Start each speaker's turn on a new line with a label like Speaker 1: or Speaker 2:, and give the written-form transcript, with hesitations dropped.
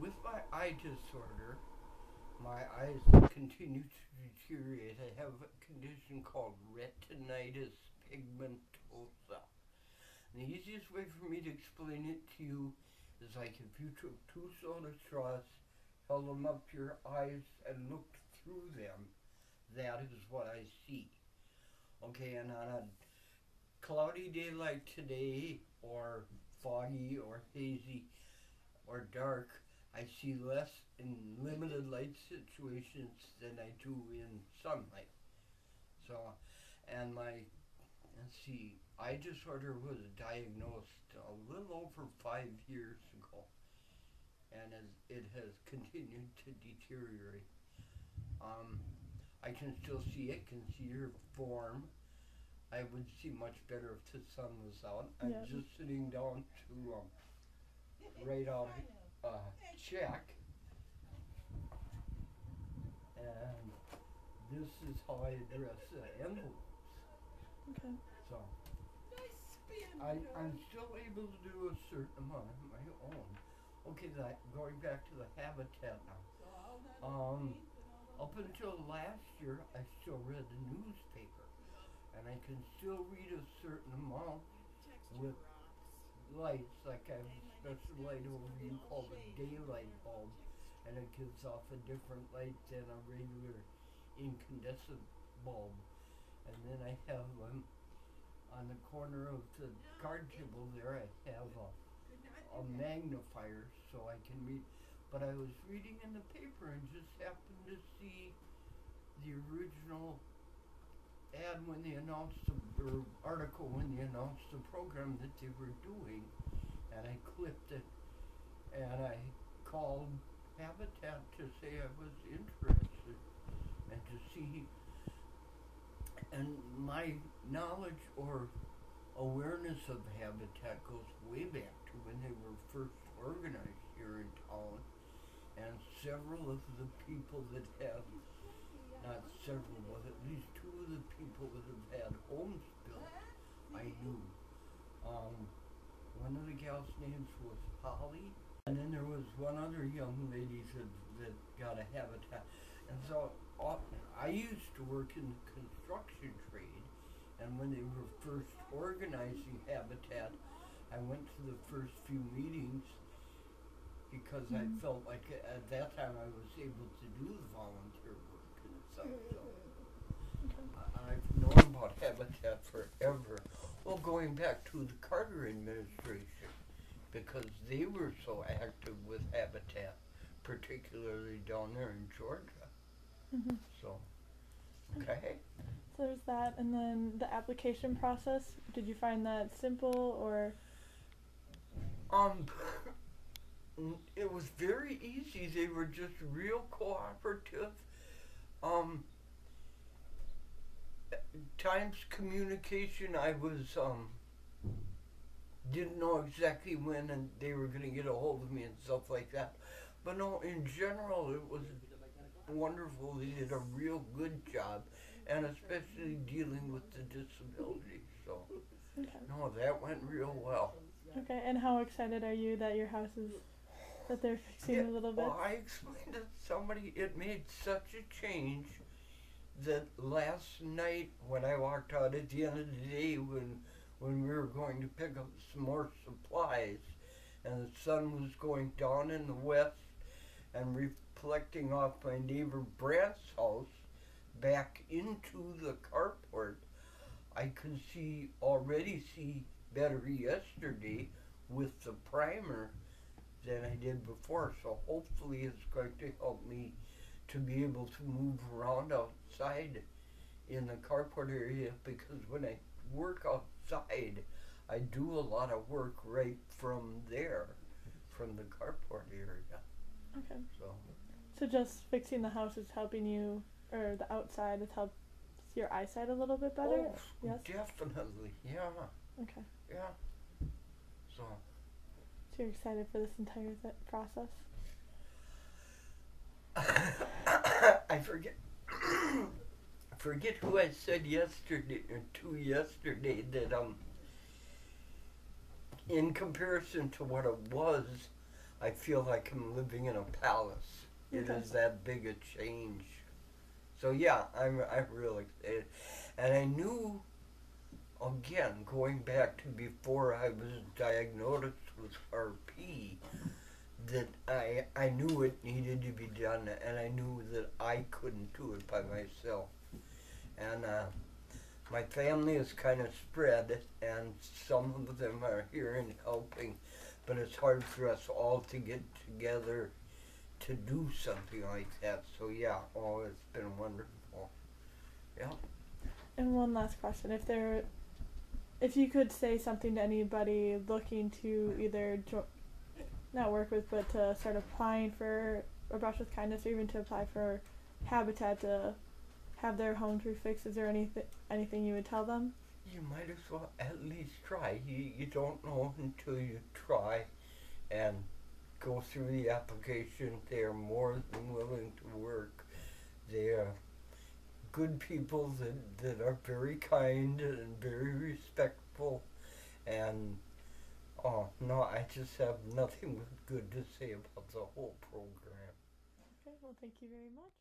Speaker 1: with my eye disorder, my eyes continue to deteriorate. I have a condition called retinitis pigmentosa. And the easiest way for me to explain it to you is like if you took two soda straws, held them up to your eyes, and looked through them, that is what I see. Okay, and on a cloudy day like today, or foggy, or hazy, or dark, I see less in limited light situations than I do in sunlight. So, and my, let's see, eye disorder was diagnosed a little over 5 years ago, and it has continued to deteriorate. I can still see it, can see your form. I would see much better if the sun was out. I'm just sitting down to write out a check, and this is how I address the envelopes.
Speaker 2: Okay.
Speaker 1: So, I'm still able to do a certain amount of my own. Okay, going back to the habitat now. Up until last year, I still read the newspaper, and I can still read a certain amount with lights, like I have a special light over you called a daylight bulb, and it gives off a different light than a regular incandescent bulb. And then I have on the corner of the card table there, I have a magnifier so I can read. But I was reading in the paper and just happened to see the original ad when they announced or article when they announced the program that they were doing, and I clipped it, and I called Habitat to say I was interested and to see. And my knowledge or awareness of Habitat goes way back to when they were first organized here in town, and several of the people that have, not several, but at least two of the people that have had homes built, I knew. One of the gals' names was Holly, and then there was one other young lady that got a Habitat. And so I used to work in the construction trade, and when they were first organizing Habitat, I went to the first few meetings because I felt like at that time I was able to do the volunteer work and stuff. So I've known about Habitat forever. Well, going back to the Carter administration, because they were so active with Habitat, particularly down there in Georgia. So, okay.
Speaker 2: So there's that, and then the application process. Did you find that simple, or?
Speaker 1: It was very easy. They were just real cooperative. Times communication, I was, didn't know exactly when and they were going to get a hold of me and stuff like that. But no, in general, it was wonderful. They did a real good job, and especially dealing with the disability. So, no, that went real well.
Speaker 2: Okay, and how excited are you that your house is, that they're fixing a little bit?
Speaker 1: Well, I explained to somebody it made such a change that last night when I walked out at the end of the day when we were going to pick up some more supplies, and the sun was going down in the west and reflecting off my neighbor Brant's house back into the carport, I could already see better yesterday with the primer than I did before. So hopefully it's going to help me to be able to move around outside in the carport area, because when I work outside, I do a lot of work right from there, from the carport area.
Speaker 2: Okay.
Speaker 1: So
Speaker 2: just fixing the house is helping you, or the outside has helped your eyesight a little bit better?
Speaker 1: Oh, yes? Definitely, yeah.
Speaker 2: Okay.
Speaker 1: Yeah. So
Speaker 2: you're excited for this entire process?
Speaker 1: I forget who I said yesterday that in comparison to what it was, I feel like I'm living in a palace. It
Speaker 2: Okay.
Speaker 1: is that big a change. So yeah, I'm really excited. And I knew, again, going back to before I was diagnosed with RP, that I knew it needed to be done, and I knew that I couldn't do it by myself. And my family is kind of spread, and some of them are here and helping, but it's hard for us all to get together to do something like that. So yeah, oh, it's been wonderful. Yeah.
Speaker 2: And one last question: if you could say something to anybody looking to either not work with, but to start applying for a brush with kindness, or even to apply for Habitat to have their homes refixed, is there anything you would tell them?
Speaker 1: You might as well at least try. You don't know until you try and go through the application. They are more than willing to work. They are good people that are very kind and very respectful. And oh no, I just have nothing but good to say about the whole program.
Speaker 2: Okay, well, thank you very much.